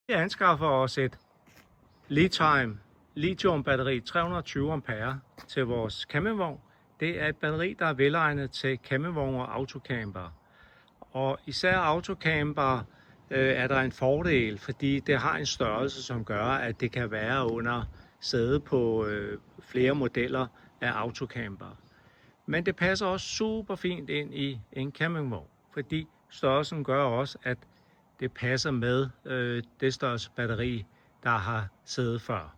Vi anskaffer os et LiTime lithium batteri 320 ampere til vores campingvogn. Det er et batteri, der er velegnet til campingvogne og autocamper. Og især autocamper er der en fordel, fordi det har en størrelse, som gør, at det kan være under sæde på flere modeller af autocamper. Men det passer også super fint ind i en campingvogn, fordi størrelsen gør også, at det passer med det størrelse batteri, der har sæde før.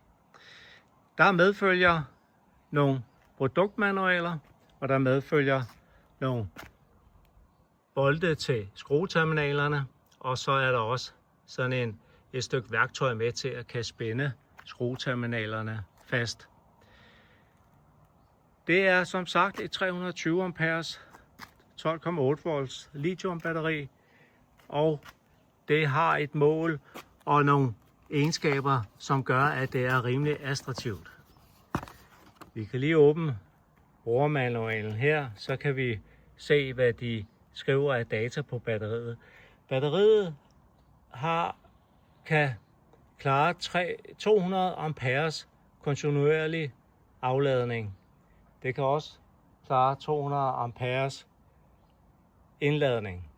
Der medfølger nogle produktmanualer, og der medfølger nogle bolte til skrueterminalerne, og så er der også sådan et stykke værktøj med til at kan spænde skrueterminalerne fast. Det er som sagt et 320 amperes 12,8 volts lithium batteri, og det har et mål og nogle egenskaber, som gør, at det er rimelig attraktivt. Vi kan lige åbne brugermanualen her, så kan vi se, hvad de skriver af data på batteriet. Batteriet kan klare 200 amperes kontinuerlig afladning. Det kan også klare 200 amperes indladning.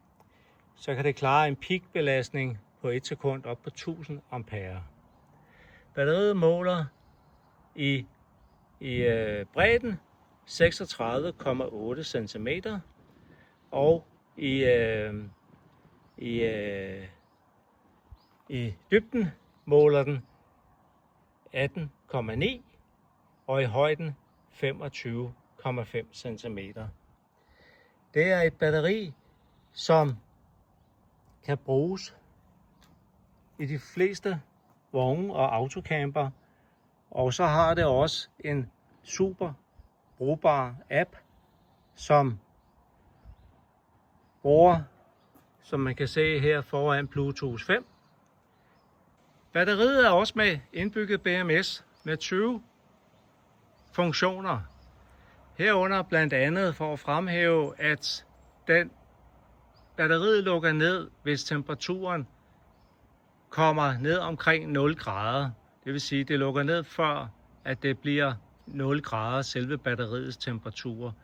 Så kan det klare en peakbelastning på 1 sekund op på 1000 ampere. Batteriet måler i bredden 36,8 cm og i dybden måler den 18,9 og i højden 25,5 cm. Det er et batteri, som kan bruges i de fleste vogne og autocamper, og så har det også en super brugbar app, som bruger, som man kan se her foran, Bluetooth 5. Batteriet er også med indbygget BMS med 20 funktioner. Herunder blandt andet for at fremhæve, at batteriet lukker ned, hvis temperaturen kommer ned omkring 0 grader. Det vil sige, at det lukker ned før, at det bliver 0 grader selve batteriets temperatur,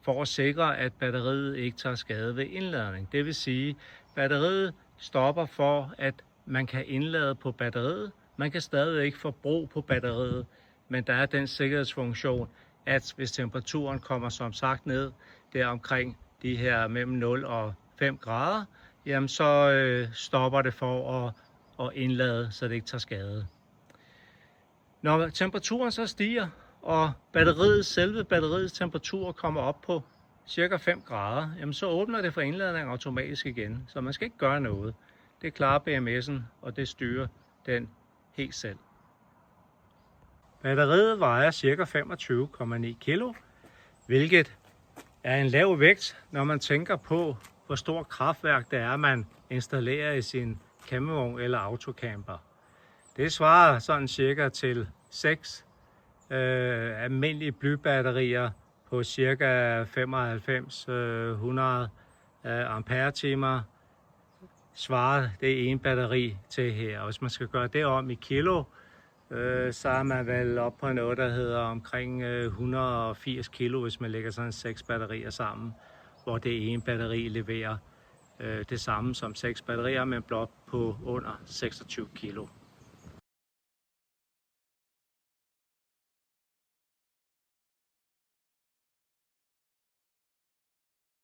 for at sikre, at batteriet ikke tager skade ved indladning. Det vil sige, at batteriet stopper for, at man kan indlade på batteriet. Man kan stadig ikke forbruge på batteriet, men der er den sikkerhedsfunktion, at hvis temperaturen kommer som sagt ned der omkring de her mellem 0 og 5 grader, jamen så stopper det for at indlade, så det ikke tager skade. Når temperaturen så stiger, og selve batteriets temperatur kommer op på cirka 5 grader, jamen så åbner det for indladning automatisk igen, så man skal ikke gøre noget. Det klarer BMS'en, og det styrer den helt selv. Batteriet vejer ca. 25,9 kg, hvilket er en lav vægt, når man tænker på, hvor stort kraftværk det er, man installerer i sin campingvogn eller autocamper. Det svarer sådan cirka til 6 almindelige blybatterier på ca. 9500 ampere-timer. Svarer det ene batteri til her. Og hvis man skal gøre det om i kilo, så er man vel op på noget, der hedder omkring 180 kilo, hvis man lægger sådan 6 batterier sammen, hvor det ene batteri leverer det samme som 6 batterier, men blot på under 26 kilo.